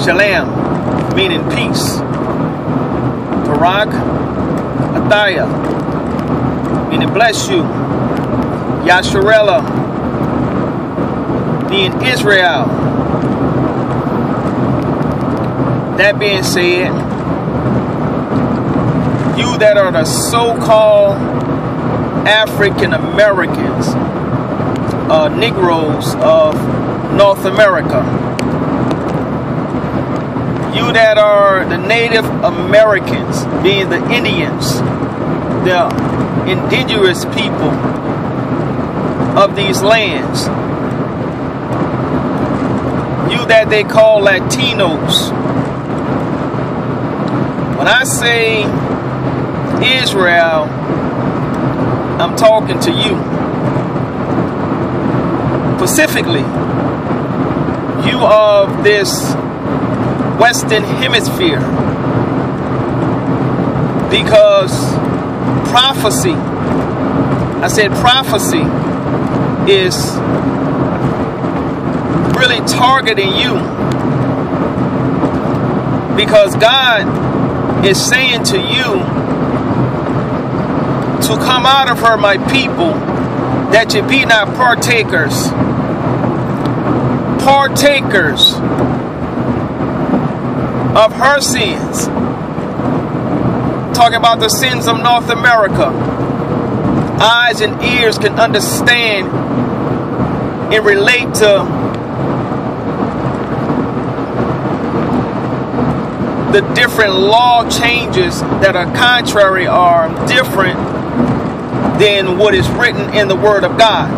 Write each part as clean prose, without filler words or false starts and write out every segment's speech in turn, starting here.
Shalom, meaning peace. Barak Athiah, meaning bless you. Yasharella, meaning Israel. That being said, you that are the so-called African Americans, Negroes of North America, you that are the Native Americans, being the Indians, the indigenous people of these lands, you that they call Latinos. When I say Israel, I'm talking to you. Specifically, you of this Western Hemisphere. Because prophecy, I said prophecy, is really targeting you. Because God is saying to you to come out of her, my people, that you be not partakers of her sins. Talking about the sins of North America. Eyes and ears can understand and relate to the different law changes that are contrary or different than what is written in the Word of God.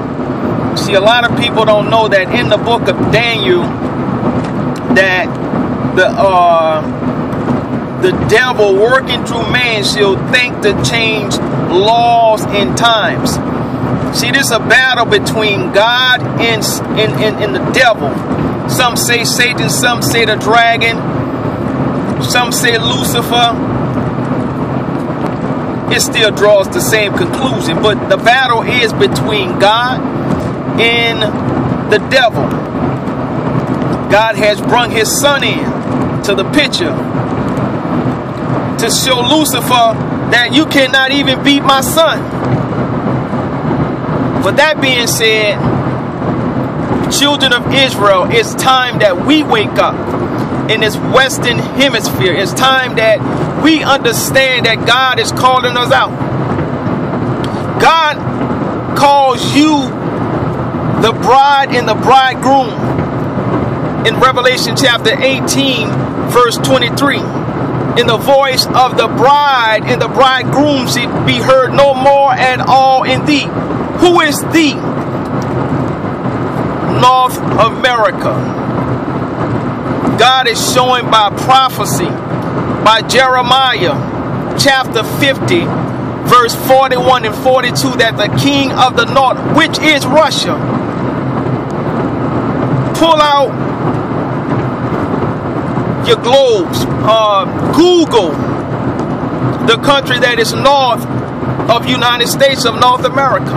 See, a lot of people don't know that in the book of Daniel, that the devil working through man shall think to change laws and times. See, this is a battle between God and the devil. Some say Satan, some say the dragon, some say Lucifer. It still draws the same conclusion, but the battle is between God and the devil. God has brought his son in to the picture to show Lucifer that you cannot even beat my son. With that being said, children of Israel, it's time that we wake up in this Western Hemisphere. It's time that we understand that God is calling us out. God calls you the bride and the bridegroom in Revelation chapter 18 verse 23. In the voice of the bride and the bridegroom shall be heard no more at all in thee. Who is thee? North America. God is showing by prophecy, by Jeremiah chapter 50 verse 41 and 42, that the king of the north, which is Russia, pull out your globes, Google the country that is north of United States of North America.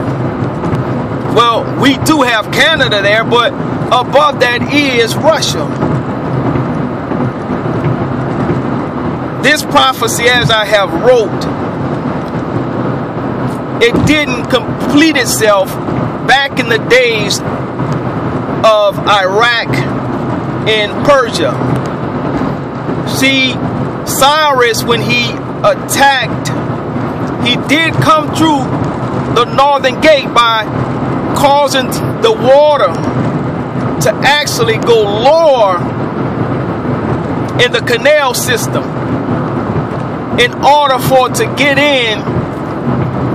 Well, we do have Canada there, but above that is Russia. This prophecy, as I have wrote, it didn't complete itself back in the days of Iraq and Persia. See, Cyrus, when he attacked, he did come through the northern gate by causing the water to actually go lower in the canal system in order for it to get in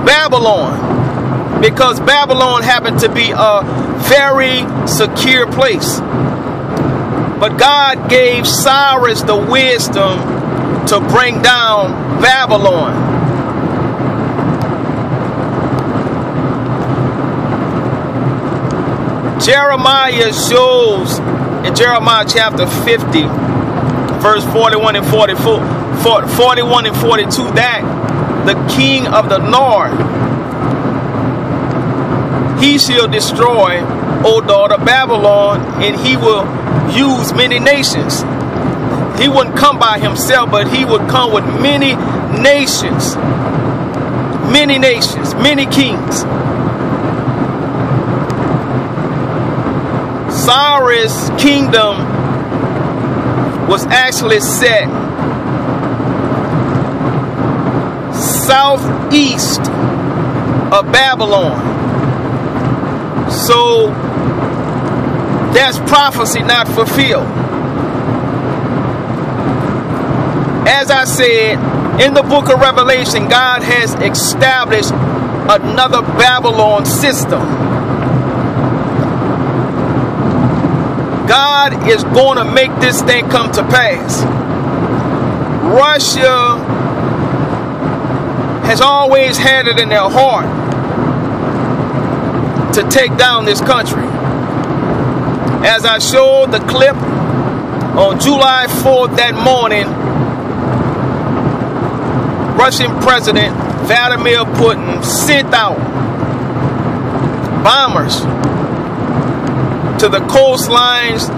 Babylon, because Babylon happened to be a very secure place. But God gave Cyrus the wisdom to bring down Babylon. Jeremiah shows in Jeremiah chapter 50 verse 41 and 44, 41 and 42, that the king of the north, he shall destroy, O daughter Babylon, and he will use many nations. He wouldn't come by himself, but he would come with many nations, many kings. Cyrus' kingdom was actually set southeast of Babylon. So that's prophecy not fulfilled. As I said, in the book of Revelation, God has established another Babylon system. God is going to make this thing come to pass. Russia has always had it in their heart to take down this country. As I showed the clip on July 4th that morning, Russian President Vladimir Putin sent out bombers to the coastlines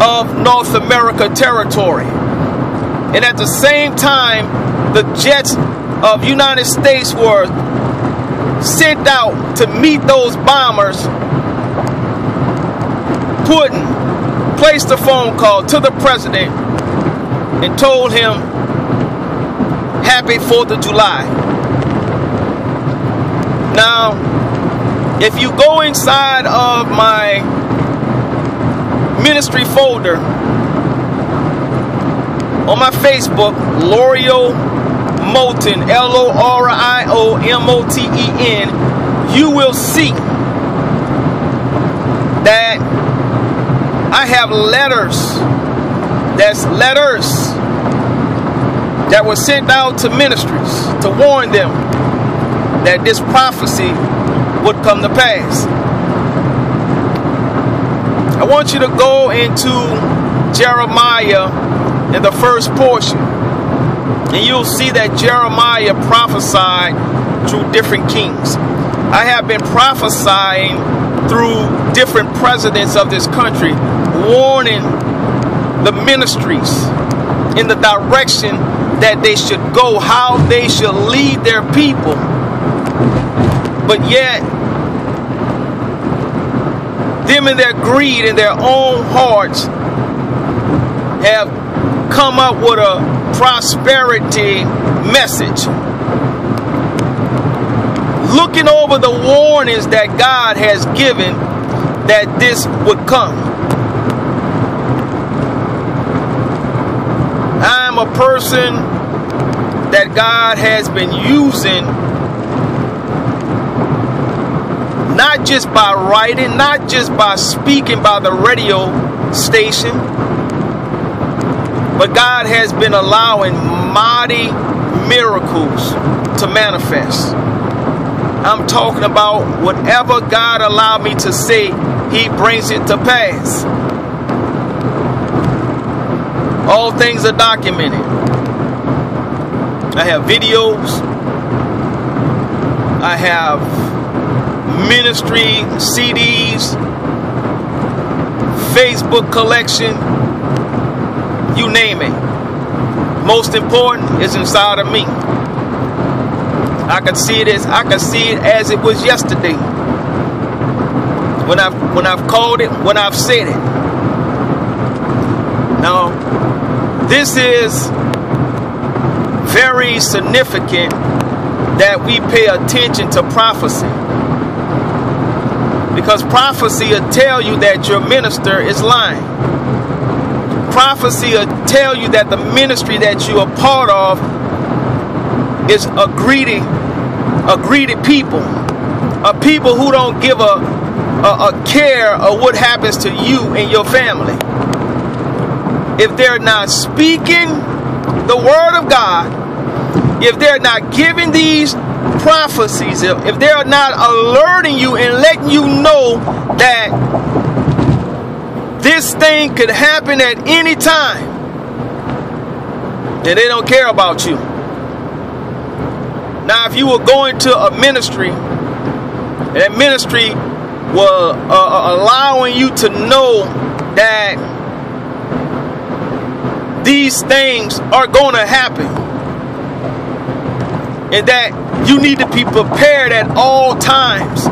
of North America territory. And at the same time, the jets of United States were sent out to meet those bombers. Putin placed a phone call to the president and told him, Happy 4th of July. Now, if you go inside of my ministry folder on my Facebook, Lorio Moten, L-O-R-I-O-M-O-T-E-N, you will see that I have letters. That's letters that were sent out to ministries to warn them that this prophecy would come to pass. I want you to go into Jeremiah in the first portion, and you'll see that Jeremiah prophesied through different kings. I have been prophesying through different presidents of this country, warning the ministries in the direction that they should go, how they should lead their people. But yet, them in their greed in their own hearts have come up with a prosperity message, looking over the warnings that God has given that this would come. I'm a person that God has been using, not just by writing, not just by speaking by the radio station, but God has been allowing mighty miracles to manifest. I'm talking about whatever God allowed me to say, He brings it to pass. All things are documented. I have videos. I have ministry CDs, Facebook collection, you name it. Most important is inside of me. I can see it as it was yesterday. When I've called it, when I've said it. Now, this is very significant that we pay attention to prophecy. Because prophecy will tell you that your minister is lying. Prophecy will tell you that the ministry that you are part of is a greedy people. A people who don't give a care of what happens to you and your family. If they're not speaking the word of God, if they're not giving these prophecies, if they're not alerting you and letting you know that this thing could happen at any time, then they don't care about you. Now, if you were going to a ministry, and that ministry was allowing you to know that these these things are going to happen, and that you need to be prepared at all times,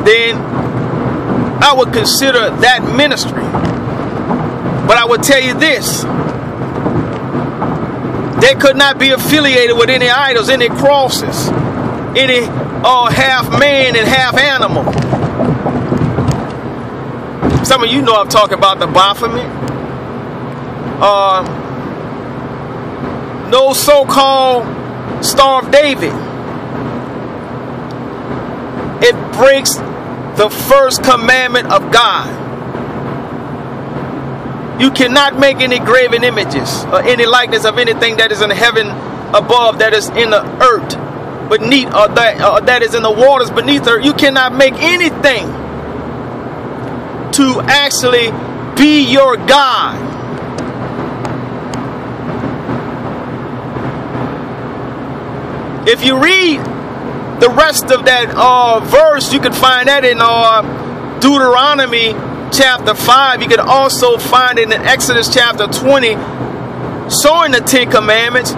then I would consider that ministry. But I would tell you this: they could not be affiliated with any idols, any crosses, any half man and half animal. Some of you know I'm talking about the Baphomet. No so-called Star of David. It breaks the first commandment of God. You cannot make any graven images or any likeness of anything that is in heaven above, that is in the earth beneath, or that is in the waters beneath her. You cannot make anything to actually be your God. If you read the rest of that verse, you can find that in Deuteronomy chapter 5. You can also find it in Exodus chapter 20, showing the 10 commandments.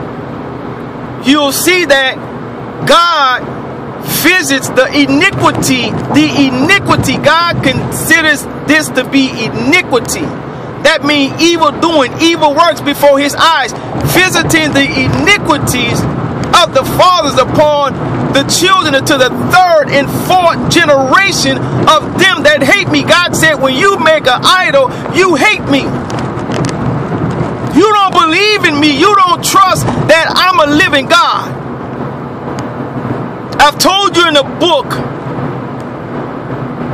You'll see that God visits the iniquity. God considers this to be iniquity. That means evil doing, evil works before his eyes, visiting the iniquities of the fathers upon the children unto the third and fourth generation of them that hate me. God said, when you make an idol, you hate me. You don't believe in me. You don't trust that I'm a living God. I've told you in the book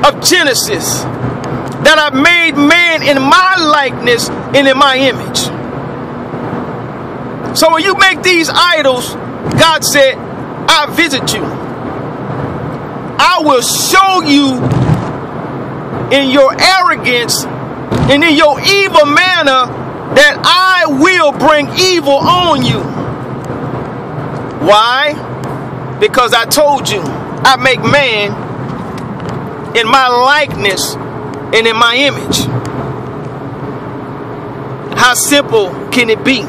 of Genesis that I made man in my likeness and in my image. So when you make these idols, God said, I visit you. I will show you in your arrogance and in your evil manner that I will bring evil on you. Why? Because I told you, I make man in my likeness and in my image. How simple can it be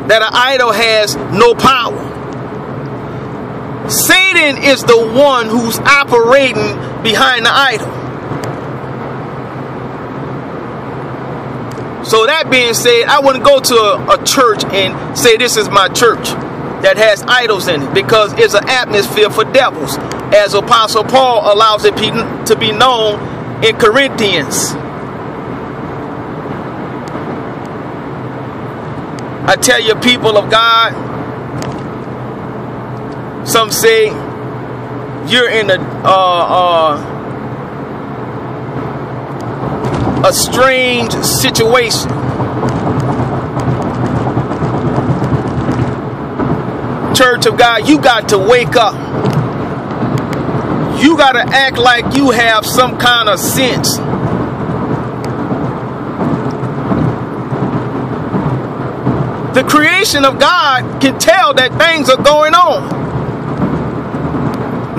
that an idol has no power? Satan is the one who's operating behind the idol. So that being said, I wouldn't go to a church and say this is my church that has idols in it, because it's an atmosphere for devils, as Apostle Paul allows it to be known in Corinthians. I tell you, people of God, some say you're in a strange situation. Church of God, you got to wake up. You got to act like you have some kind of sense. The creation of God can tell that things are going on.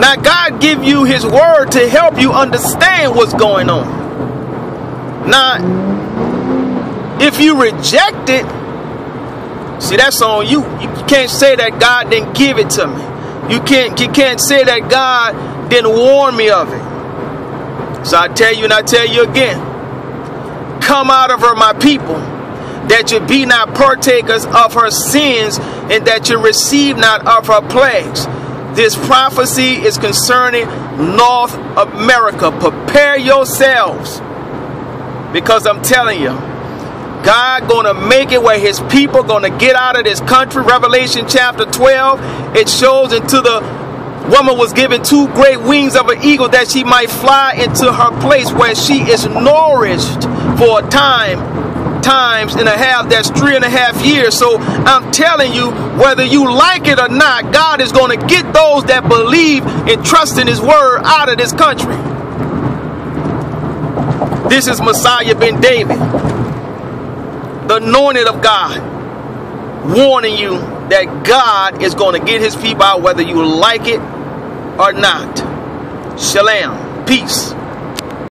Now God give you his word to help you understand what's going on. Now, if you reject it, see, that's on you. You can't say that God didn't give it to me. You can't say that God didn't warn me of it. So I tell you, and I tell you again, come out of her, my people, that you be not partakers of her sins, and that you receive not of her plagues. This prophecy is concerning North America. Prepare yourselves, because I'm telling you, God gonna make it where his people gonna get out of this country. Revelation chapter 12, it shows into the woman was given 2 great wings of an eagle, that she might fly into her place where she is nourished for a times and a half. That's 3.5 years. So I'm telling you, whether you like it or not, God is going to get those that believe and trust in his word out of this country. This is Messiah ben David, the anointed of God, warning you that God is going to get his people out, whether you like it or not. Shalom. Peace.